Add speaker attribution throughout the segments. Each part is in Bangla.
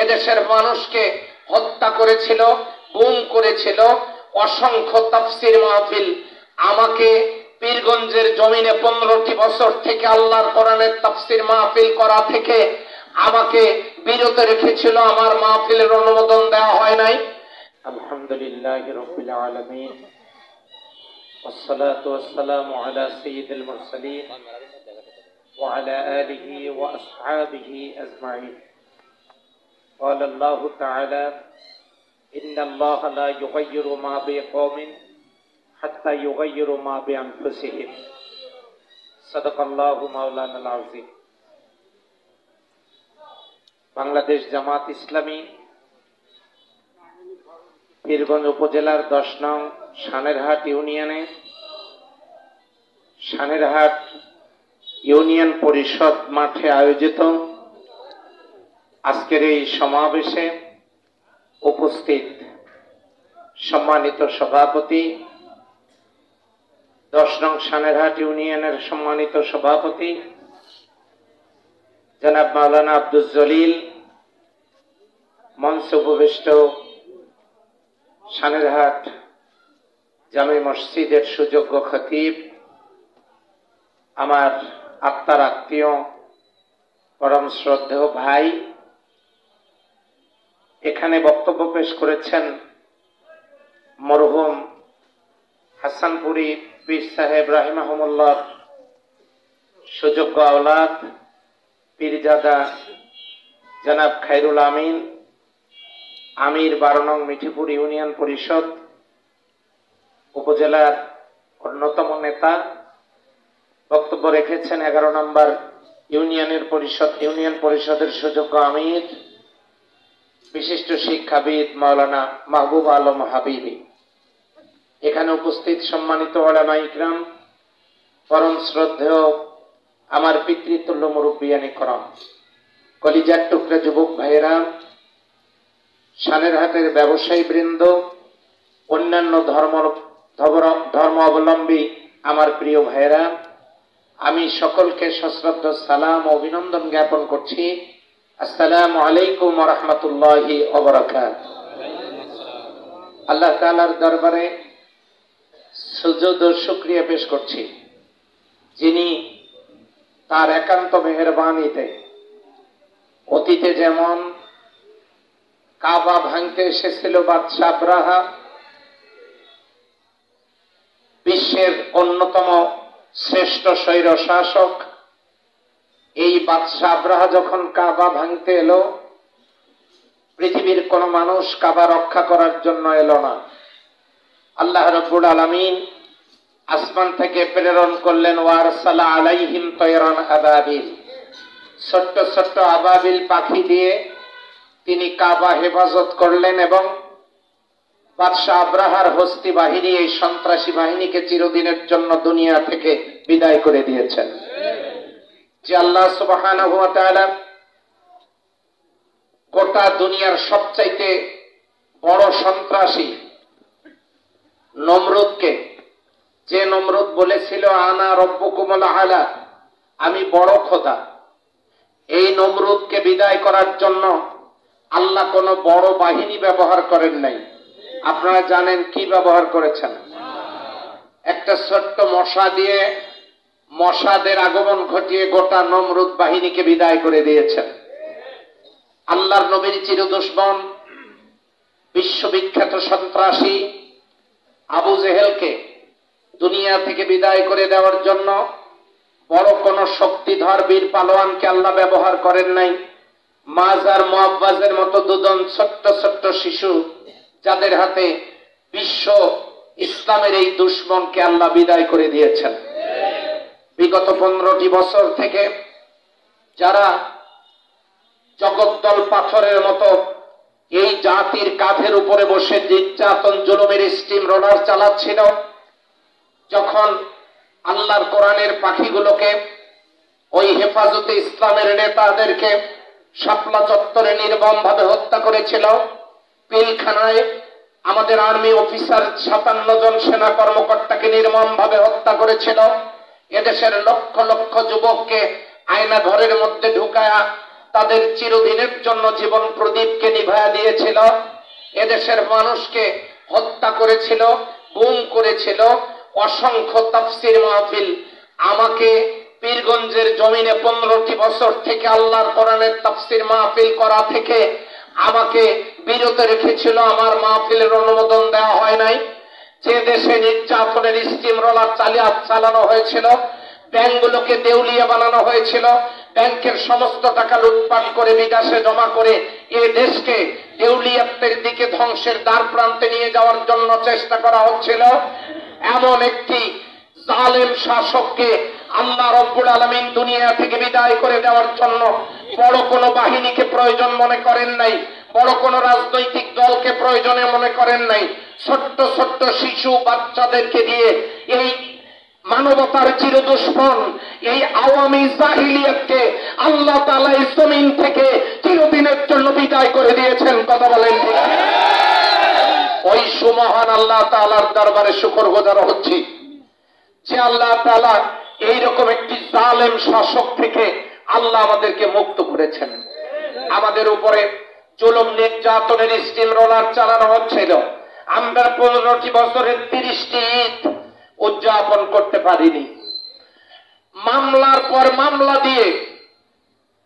Speaker 1: এদেশের মানুষকে হত্যা করেছিল, গুম করেছিল। অসংখ্য তাফসীর মাহফিল আমাকে পীরগঞ্জের জমিনে 15টি বছর থেকে আল্লাহর কোরআনের তাফসীর মাহফিল করা থেকে আমাকে বিরত রেখেছিল। আমার মাহফিলের অনুমোদন দেওয়া হয় নাই। আলহামদুলিল্লাহি রাব্বিল আলামিন, والصلاة والسلام على سيد المرسلين وعلى آله وأصحابه أجمعين. قال الله تعالى: إن الله لا يغير ما بقوم حتى يغيروا ما بأنفسهم. صدق الله مولانا العظيم. বাংলাদেশ জামাত ইসলামী পীরগঞ্জ উপজেলার 10 নং সানেরহাট ইউনিয়নে সানেরহাট ইউনিয়ন পরিষদ মাঠে আয়োজিত আজকের এই সমাবেশে উপস্থিত সম্মানিত সভাপতি, 10 নং সানেরহাট ইউনিয়নের সম্মানিত সভাপতি জনাব মাওলানা আব্দুল জলিল, মঞ্চে উপবিষ্ট সানেরহাট জামে মসজিদের সুযোগ্য খতিব, আমার আত্মার আত্মীয় পরম শ্রদ্ধেয় ভাই, এখানে বক্তব্য পেশ করেছেন মরহুম হাসানপুরি পীর সাহেব রাহিমাহুমুল্লাহ সুযোগ্য আওলাদ পীরজাদা জনাব খায়রুল আমিন, আমির 12 নং মিঠিপুর ইউনিয়ন পরিষদ উপজেলার অন্যতম নেতা। বক্তব্য রেখেছেন 11 নম্বর ইউনিয়ন পরিষদের সুযোগ্য আমির বিশিষ্ট শিক্ষাবিদ মাওলানা মাহবুব আলম হাবিবি। এখানে উপস্থিত সম্মানিত উলামা ইকরাম, পরম শ্রদ্ধেয় আমার পিতৃতুল্য মুরব্বিয়ানি করম, কলিজার টুকরা যুবক ভাইয়েরা, সানেরহাটের ব্যবসায়ী বৃন্দ, অন্যান্য ধর্ম অবলম্বী আমার প্রিয় ভাইয়েরা, আমি সকলকে সশ্রদ্ধ সালাম ও অভিনন্দন জ্ঞাপন করছি। আসসালামু আলাইকুম ওয়া রাহমাতুল্লাহি ওয়া বারাকাতুহু। আল্লাহ তাআলার দরবারে সুজুদ ও শুকরিয়া পেশ করছি, যিনি তার একান্ত মেহেরবানিতে অতীতে যেমন কাবা ভাঙতে এসেছিল বাদশাহ আবরাহা, বিশ্বের অন্যতম শ্রেষ্ঠ স্বৈর শাসক, এই বাদশাহ আবরাহা যখন কাবা ভাঙতে এলো, পৃথিবীর কোন মানুষ কাবা রক্ষা করার জন্য এলো না। আল্লাহ রাব্বুল আলামিন আসমান থেকে প্রেরণ করলেন ওয়ারসালা আলাইহিম তায়রান আবাবিল, ছোট্ট ছোট্ট আবাবিল পাখি দিয়ে তিনি কাবা হেফাজত করলেন এবং বাদশাহ আবরাহার হস্তি বাহিনী, এই সন্ত্রাসী বাহিনীকে চিরদিনের জন্য দুনিয়া থেকে বিদায় করে দিয়েছেন। যে আল্লাহ সুবহানাহু ওয়া তাআলা গোটা দুনিয়ার সবচাইতে বড় সন্ত্রাসী নমরুদকে, যে নমরুদ বলেছিল আনা রব্বুকুমুল আলা, আমি বড় খোদা, এই নমরুদকে বিদায় করার জন্য আল্লাহ কোন বড় বাহিনী ব্যবহার করেন নাই। আপনারা জানেন কি ব্যবহার করেছেন? একটা ছোট্ট মশা দিয়ে মশাদের আগমন ঘটিয়ে গোটা নমরুদ বাহিনীকে বিদায় করে দিয়েছেন। আল্লাহর নবীর চিরদুশমন বিশ্ববিখ্যাত সন্ত্রাসী আবু জেহেলকে দুনিয়া থেকে বিদায় করে দেওয়ার জন্য বড় কোন শক্তিধর বীর পালোয়ানকে আল্লাহ ব্যবহার করেন নাই। মাজার মুআব্বাজের মতো দুজন ছোট্ট ছোট্ট শিশু, যাদের হাতে বিশ্ব ইসলামের এই দুশমনকে আল্লাহ বিদায় করে দিয়েছেন। বিগত 15টি বছর থেকে যারা জগদ্দল পাথরের মতো এই জাতির কাঁধের উপরে বসে নির্যাতন জুলুমের স্টিম রোলার চালাচ্ছিল, যখন আল্লাহর কোরআনের পাখিগুলোকে, ওই হেফাজতে ইসলামের নেতাদেরকে শাপলা চত্বরে নির্মমভাবে হত্যা করেছিল, পিলখানায় আমাদের আর্মি অফিসার 57 জন সেনা কর্মকর্তাকে নির্মমভাবে হত্যা করেছিল, এদেশের লক্ষ লক্ষ যুবককে আয়না ঘরের মধ্যে ঢুকায়া তাদের চিরদিনের জন্য জীবন প্রদীপকে নিভায়া দিয়েছিল, এদেশের মানুষকে হত্যা করেছিল, গুম করেছিল। অসংখ্য তাফসীর মাহফিল আমাকে পীরগঞ্জের জমিনে 15টি বছর থেকে আল্লাহর কোরআনের তাফসীর মাহফিল করা থেকে আমাকে বিরত রেখেছিল। আমার মাহফিলের অনুমোদন দেওয়া হয় নাই। যে দেশে নির্যাতনের স্টিম রোলার চালানো হয়েছিল, ব্যাংকগুলোকে দেউলিয়া বানানো হয়েছিল, ব্যাংকের সমস্ত টাকা লুটপাট করে বিদেশে জমা করে এই দেশকে দেউলিয়াতের দিকে ধ্বংসের দ্বার প্রান্তে নিয়ে যাওয়ার জন্য চেষ্টা করা হচ্ছিল, এমন একটি জালেম শাসককে আল্লাহ রব্বুল আলামিন দুনিয়া থেকে বিদায় করে দেওয়ার জন্য বড় কোনো বাহিনীকে প্রয়োজন মনে করেন নাই, বড় কোনো রাজনৈতিক দলকে প্রয়োজনে মনে করেন নাই। ছোট্ট ছোট্ট শিশু বাচ্চাদেরকে দিয়ে এই মানবতার চিরদুশ্মন এই আওয়ামী জাহিলিয়াতকে আল্লাহ তাআলা এই জমিন থেকে চিরদিনের জন্য বিদায় করে দিয়েছেন। কথা বলেন ঠিক? ওই সুমহান আল্লাহ তাআলার দরবারে শুকরগুজার হচ্ছি যে আল্লাহ তাআলা এইরকম একটি জালেম শাসক থেকে আল্লাহ আমাদেরকে মুক্ত করেছেন। আমাদের উপরে জুলুম নির্যাতনের স্টিম রোলার চালানো হচ্ছিল। আমরা 15টি বছরের 30টি ঈদ উদযাপন করতে পারিনি। মামলার পর মামলা দিয়ে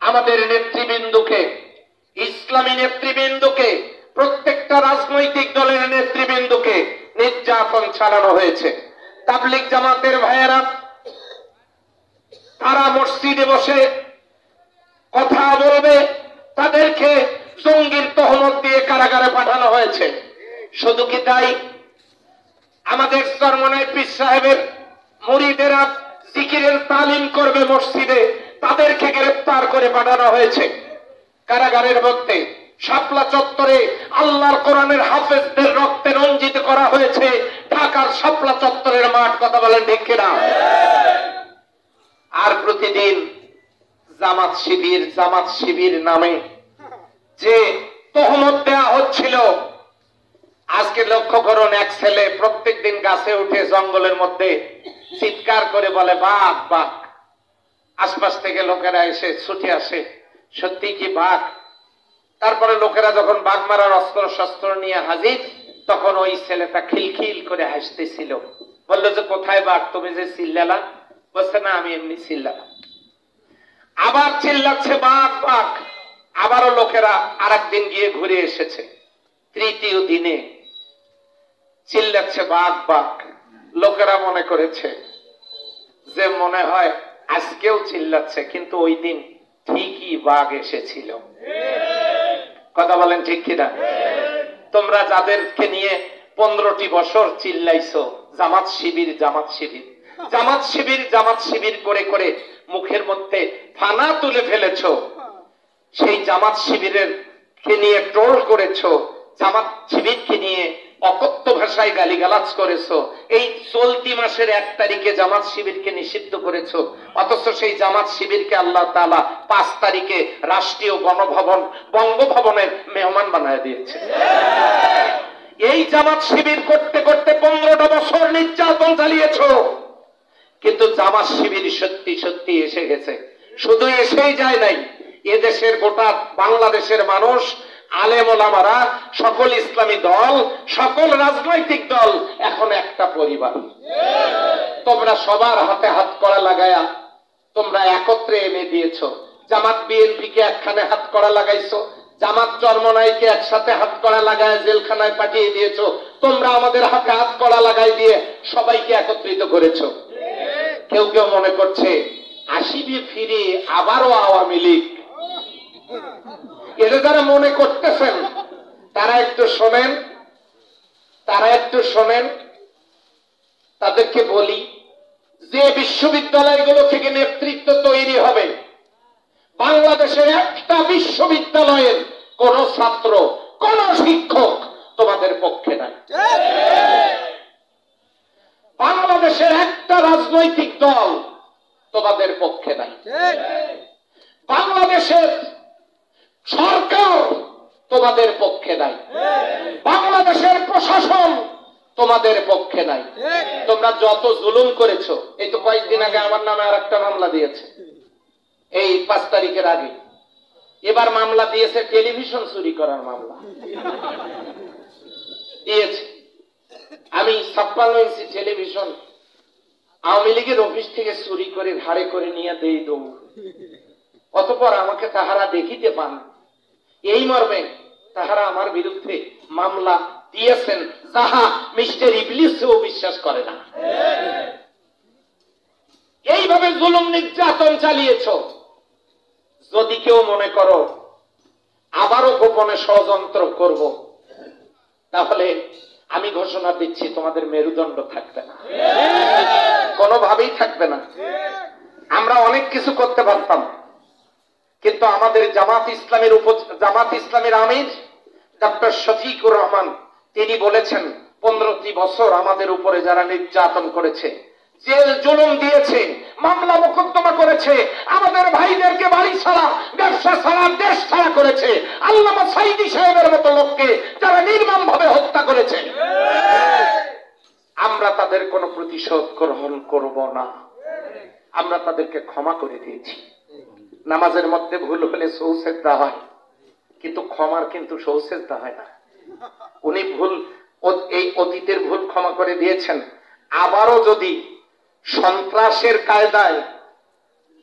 Speaker 1: আমাদের নেতৃবৃন্দকে, ইসলামী নেতৃবৃন্দকে, প্রত্যেকটা রাজনৈতিক দলের নেতৃবৃন্দকে নির্যাতন চালানো হয়েছে। তাবলীগ জামাতের ভাইয়েরা তারা মসজিদে বসে কথা বলবে, তাদেরকে জঙ্গির তহমত দিয়ে কারাগারে পাঠানো হয়েছে। শুধু কি তাই, আমাদের চরমনাই পীর সাহেবের মুরিদেরা জিকিরের তালিম করবে মসজিদে, তাদেরকে গ্রেফতার করে পাঠানো হয়েছে কারাগারের মধ্যে। শাপলা চত্বরে আল্লাহর কোরআনের হাফেজদের রক্তে রঞ্জিত করা হয়েছে ঢাকার শাপলা চত্বরের মাঠ। কথা বলেন ঠিক কিনা? আর প্রতিদিন জামাত শিবির নামে যে তহমত দেওয়া হচ্ছিল, আজকে লক্ষ্য করুন, এক ছেলে প্রত্যেক দিন গাছে উঠে জঙ্গলের মধ্যে চিৎকার করে বলে বাঘ বাঘ। আশপাশ থেকে লোকেরা এসে ছুটে আসে, সত্যি কি বাঘ? তারপরে লোকেরা যখন বাঘ মারার অস্ত্র শস্ত্র নিয়ে হাজির, তখন ওই ছেলেটা খিলখিল করে হাসতেছিল। বললো যে কোথায় বাঘ, তুমি যে চিল্লালা? বলছে না, আমি এমনি চিল্লালাম। আবার চিল্লাচ্ছে বাঘ বাঘ। আবারও লোকেরা আরেকদিন গিয়ে ঘুরে এসেছে, তৃতীয় দিনে চিল্লাচ্ছে বাঘ বাঘ। লোকেরা মনে করেছে যে মনে হয় আজকেও চিল্লাচ্ছে, কিন্তু ওই দিন ঠিকই বাঘ এসেছিল। কথা বলেন ঠিক কিনা? তোমরা যাদেরকে নিয়ে 15টি বছর চিল্লাইছো জামাত শিবির জামাত শিবির জামাত শিবির জামাত শিবির করে করে মুখের মধ্যে ফানা তুলে ফেলেছো, সেই জামাত শিবিরের কে নিয়ে ট্রোল করেছো, জামাত শিবিরকে নিয়ে অকথ্য ভাষায় গালিগালাজ করেছো। এই চলতি মাসের 1 তারিখে জামাত শিবিরকে নিষিদ্ধ করেছো, অথচ সেই জামাত শিবিরকে আল্লাহ তাআলা 5 তারিখে রাষ্ট্রীয় গণভবন বঙ্গভবনের মেহমান বানায় দিয়েছে। এই জামাত শিবির করতে করতে 15টা বছর নির্যাতন চালিয়েছো, কিন্তু জামাত শিবির সত্যি সত্যি এসে গেছে। শুধু এসেই যায় নাই, এদেশের গোটা বাংলাদেশের মানুষ, আলেম ওলামারা, সকল ইসলামী দল, সকল রাজনৈতিক দল এখন একটা পরিবার। তোমরা সবার হাতে হাত কড়া লাগায়া তোমরা একত্রে এনে দিয়েছো। জামাত বিএনপিকে একখানে হাত কড়া লাগাইছো, জামাত চরমনাইকে একসাথে হাত কড়া লাগায় জেলখানায় পাঠিয়ে দিয়েছো। তোমরা আমাদের হাতে হাত কড়া লাগাই দিয়ে সবাইকে একত্রিত করেছো। কেউ কেউ মনে করছে আসিবে ফিরে আবারও আওয়ামী লীগ। এটা যারা মনে করতেছেন তারা একটু শোনেন, তাদেরকে বলি যে বিশ্ববিদ্যালয়গুলো থেকে নেতৃত্ব তৈরি হবে, বাংলাদেশের একটা বিশ্ববিদ্যালয়ের কোন ছাত্র, কোন শিক্ষক তোমাদের পক্ষে নাই। বাংলাদেশের একটা রাজনৈতিক দল তোমাদের পক্ষে নাই। বাংলাদেশের সরকার তোমাদের পক্ষে নাই। বাংলাদেশের প্রশাসন তোমাদের পক্ষে নাই। তোমরা যত জুলুম করেছো, এই তো কয়েকদিন আগে আমার নামে আরেকটা মামলা দিয়েছে, এই 5 তারিখের আগে এবার মামলা দিয়েছে টেলিভিশন চুরি করার মামলা দিয়েছে। আমি 56 ইঞ্চি টেলিভিশন আওয়ামী লীগের অফিস থেকে চুরি করে ঘাড়ে করে নিয়ে দেই দৌড়। অতঃপর আমাকে তাহারা দেখিতে পান, এই মর্মে তাহারা আমার বিরুদ্ধে মামলা দিয়েছেন, যাহা মিস্টার ইবলিসও বিশ্বাস করে না। এইভাবে জুলুম নির্যাতন চালিয়েছ। যদি কেউ মনে করো আবারও গোপনে ষড়যন্ত্র করব, তাহলে আমি ঘোষণা দিচ্ছি তোমাদের মেরুদণ্ড থাকবে না, কোনোভাবেই থাকবে না। আমরা অনেক কিছু করতে পারতাম, কিন্তু আমাদের জামাত ইসলামের আমির ডক্টর শফিকুর রহমান তিনি বলেছেন 15টি বছর আমাদের উপরে যারা নির্যাতন করেছে, জেল জুলুম দিয়েছে, মামলা মোকদ্দমা করেছে, আমাদের ভাইদেরকে বাড়ি ছাড়া, ব্যবসা ছাড়া, দেশ ছাড়া করেছে, আল্লামা সাইদি সাহেবের মতো লোককে যারা নির্মম ভাবে হত্যা করেছে, আমরা তাদের কোনো প্রতিশোধ গ্রহণ করব না। আমরা তাদেরকে ক্ষমা করে দিয়েছি। নামাজের মধ্যে ভুল হলে সৌসেজদা হয়, কিন্তু ক্ষমার কিন্তু সৌসেজদা হয় না। উনি ভুল, এই অতীতের ভুল ক্ষমা করে দিয়েছেন। আবারও যদি সন্ত্রাসের কায়দায়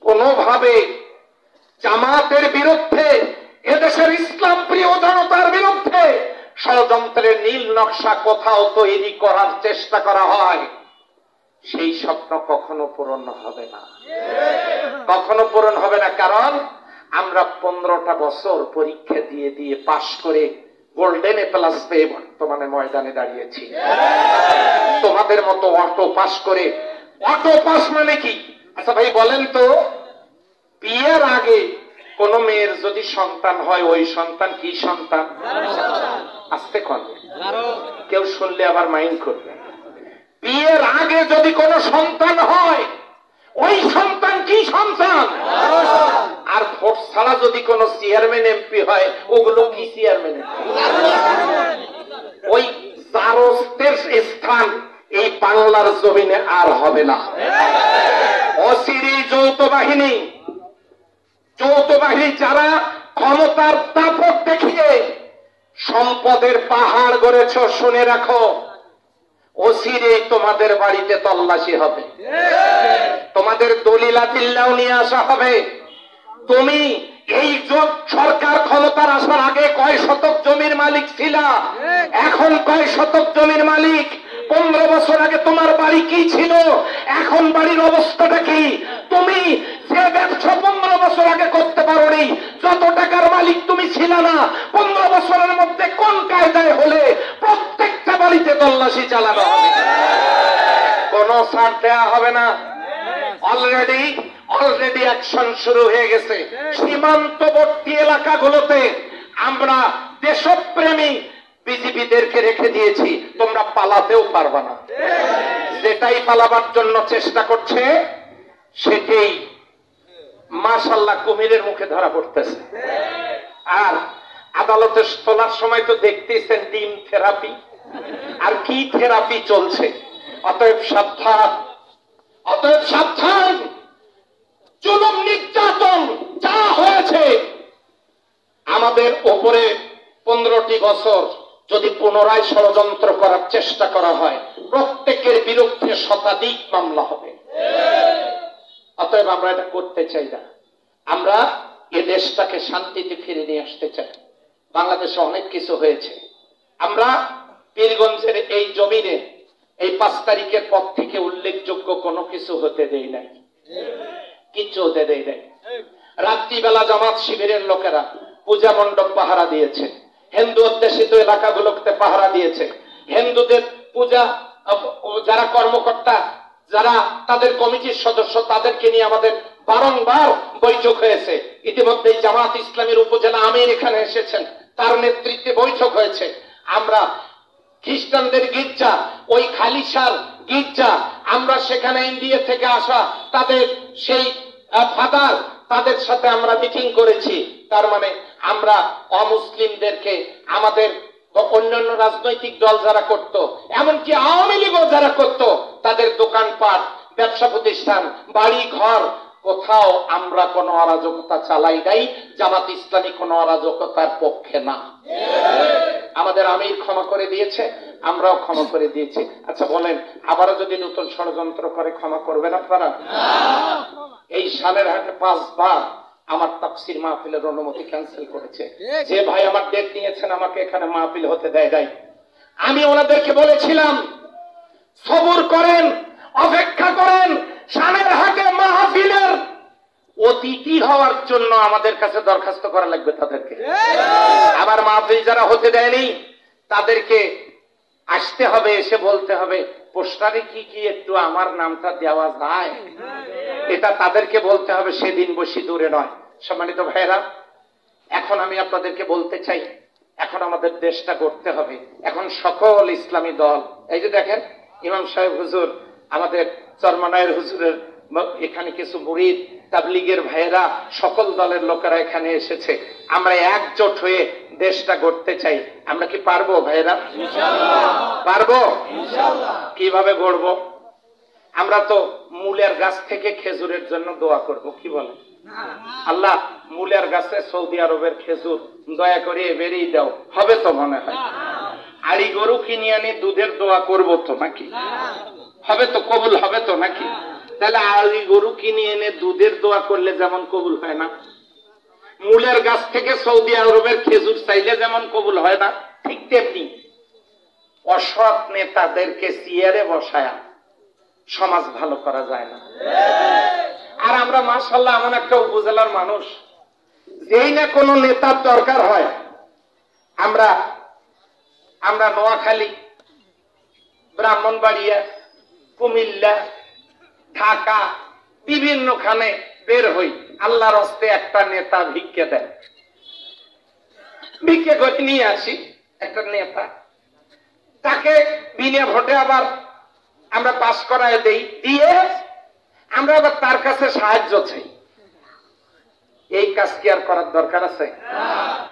Speaker 1: কোনোভাবে জামাতের বিরুদ্ধে, এদেশের ইসলাম প্রিয় জনতার বিরুদ্ধে ষড়যন্ত্রের নীল নকশা কোথাও তৈরি করার চেষ্টা করা হয়, সেই স্বপ্ন কখনো পূরণ হবে না, কখনো পূরণ হবে না। কারণ আমরা 15টা বছর পরীক্ষা দিয়ে দিয়ে পাশ করে গোল্ডেন এ প্লাস পেয়ে বর্তমানে ময়দানে দাঁড়িয়েছি। তোমাদের মতো অটো পাস করে, অটো পাস মানে কি? আচ্ছা ভাই বলেন তো, বিয়ের আগে কোন মেয়ের যদি সন্তান হয়, ওই সন্তান কি সন্তান? আস্তে কন, কেউ শুনলে আবার মাইন্ড করবে। বিয়ের আগে যদি কোন সন্তান হয়, ওই সন্তান কি সন্তান? আর ভোট ছাড়া যদি কোন চেয়ারম্যান এমপি হয়, ওগুলো কি চেয়ারম্যান? ওই জারস্তের স্থান এই বাংলার জমিনে আর হবে না। অচিরেই যৌথ বাহিনী যারা ক্ষমতার দাপট দেখিয়ে সম্পদের পাহাড় গড়েছ, শুনে রাখো, অচিরেই তোমাদের বাড়িতে তল্লাশি হবে, তোমাদের দলিলা দিল্লাও নিয়ে আসা হবে। তুমি এই সরকার ক্ষমতার আসার আগে কয় শতক জমির মালিক ছিলা, এখন কয় শতক জমির মালিক? 15 বছর আগে তোমার বাড়ি কি ছিল, এখন বাড়ির অবস্থাটা কি? তুমি যে ব্যবসা 15 বছর আগে করতে পারোনি, যত টাকার মালিক তুমি ছিল না, 15 বছরের মধ্যে কোন কায়দায় হলে প্রত্যেকটা বাড়িতে তল্লাশি চালানো হবে, কোনো ছাড় দেওয়া হবে না। অলরেডি অ্যাকশন শুরু হয়ে গেছে। সীমান্তবর্তী এলাকাগুলোতে আমরা দেশপ্রেমী বিজিবিদেরকে রেখে দিয়েছি, তোমরা পালাতেও পারবা না। যেটাই পালাবার জন্য চেষ্টা করছে সেটাই মাশাআল্লাহ কুমিরের মুখে ধরা পড়তেছে। আর আদালতে তোলার সময় তো দেখতেছেন ডিম থেরাপি আর কি থেরাপি চলছে। অতএব সাবধান, অতএব সাবধান। জুলুম নির্যাতন যা হয়েছে আমাদের ওপরে 15টি বছর, যদি পুনরায় ষড়যন্ত্র করার চেষ্টা করা হয়, প্রত্যেকের বিরুদ্ধে শতাধিক মামলা হবে। অতএব আমরা এটা করতে চাই না। আমরা এ দেশটাকে শান্তিতে ফিরে নিয়ে আসতে চাই। বাংলাদেশে অনেক কিছু হয়েছে, আমরা পীরগঞ্জের এই জমিনে এই 5 তারিখের পর থেকে উল্লেখযোগ্য কোনো কিছু হতে দেই নাই, কিচ্ছু হতে দেই নাই। রাত্রিবেলা জামাত শিবিরের লোকেরা পূজা মণ্ডপ পাহারা দিয়েছে, হিন্দু অধ্যুষিত এলাকাগুলোতে পাহারা দিয়েছে, হিন্দুদের পূজা যারা কর্মকর্তা, যারা তাদের কমিটির সদস্য, তাদেরকে নিয়ে আমাদের বারংবার বৈঠক হয়েছে। ইতিমধ্যে জামাত ইসলামের উপজেলা আমির এখানে এসেছেন, তার নেতৃত্বে বৈঠক হয়েছে। আমরা খ্রিস্টানদের গির্জা, ওই খালিশার গির্জা, আমরা সেখানে ইন্ডিয়া থেকে আসা তাদের সেই ফাদার, তাদের সাথে আমরা মিটিং করেছি। তার মানে আমরা অমুসলিমদেরকে, আমাদের অন্যান্য রাজনৈতিক দল যারা করত, এমনকি আওয়ামী লীগও যারা করত, তাদের দোকানপাট, ব্যবসা প্রতিষ্ঠান, বাড়ি ঘর কোথাও আমরা কোনো অরাজকতা চালাই নাই, জামাত ইসলামী কোনো অরাজকতার পক্ষে না। আমাদের আমির ক্ষমা করে দিয়েছে, আমরাও ক্ষমা করে দিয়েছি। আচ্ছা বলেন, আবারও যদি নতুন ষড়যন্ত্র করে ক্ষমা করবেন আপনারা? এই সালের হাটে 5 বার আমার তাফসীর মাহফিলের অনুমতি ক্যান্সেল করেছে। যে ভাই আমার ডেট নিয়েছেন, আমাকে এখানে মাহফিল হতে দেয় নাই। আমি ওনাদেরকে বলেছিলাম সবুর করেন, অপেক্ষা করেন, সালের হাটে মাহফিলের অতিথি হওয়ার জন্য আমাদের কাছে দরখাস্ত করা লাগবে তাদেরকে। আবার মাহফিল যারা হতে দেয়নি তাদেরকে আসতে হবে, এসে বলতে হবে পোস্টারে কি কি একটু আমার নামটা দেওয়া যায়, এটা তাদেরকে বলতে হবে, সেদিন বসি দূরে নয়। সম্মানিত ভাইরা, এখন আমি আপনাদেরকে বলতে চাই, এখন আমাদের দেশটা গড়তে হবে। এখন সকল ইসলামী দল, এই যে দেখেন ইমাম সাহেব হুজুর, আমাদের চরমনায়ের হুজুরের এখানে কিছু মুরিদ, তাবলীগের ভাইয়েরা, সকল দলের লোকেরা এখানে এসেছে। আমরা একজোট হয়ে দেশটা গড়তে চাই। আমরা কি পারবো ভাইয়েরা? পারবো। কিভাবে গড়বো? আমরা তো মূলের গাছ থেকে খেজুরের জন্য দোয়া করব, কি বলে? আল্লাহ মূলের গাছে সৌদি আরবের খেজুর দয়া করে বেরিয়ে দাও, হবে তো মনে হয়? আড়ি গরু কিনে আনি দুধের দোয়া করব তো নাকি? হবে তো, কবুল হবে তো নাকি? তাহলে আড়ি গরু কিনে এনে দুধের দোয়া করলে যেমন কবুল হয় না, মূলের গাছ থেকে সৌদি আরবের খেজুর চাইলে যেমন কবুল হয় না, ঠিক তেমনি অসৎ নেতাদেরকে চেয়ারে বসায়া সমাজ ভালো করা যায় না। আর আমরা মাশাআল্লাহ এমন একটা উপজেলার মানুষ, যেই না কোনো নেতার দরকার হয় আমরা নোয়াখালী, ব্রাহ্মণবাড়িয়া, কুমিল্লা, ঢাকা বিভিন্নখানে বের হই, আল্লাহর হস্তে একটা নেতা ভিক্ষে দেয়, ভিক্ষে করে নিয়ে আসি একটা নেতা, তাকে বিনা ভোটে আবার আমরা পাস করায় দেই, দিয়ে আমরা আবার তার কাছে সাহায্য চাই। এই কাজ কি আর করার দরকার আছে?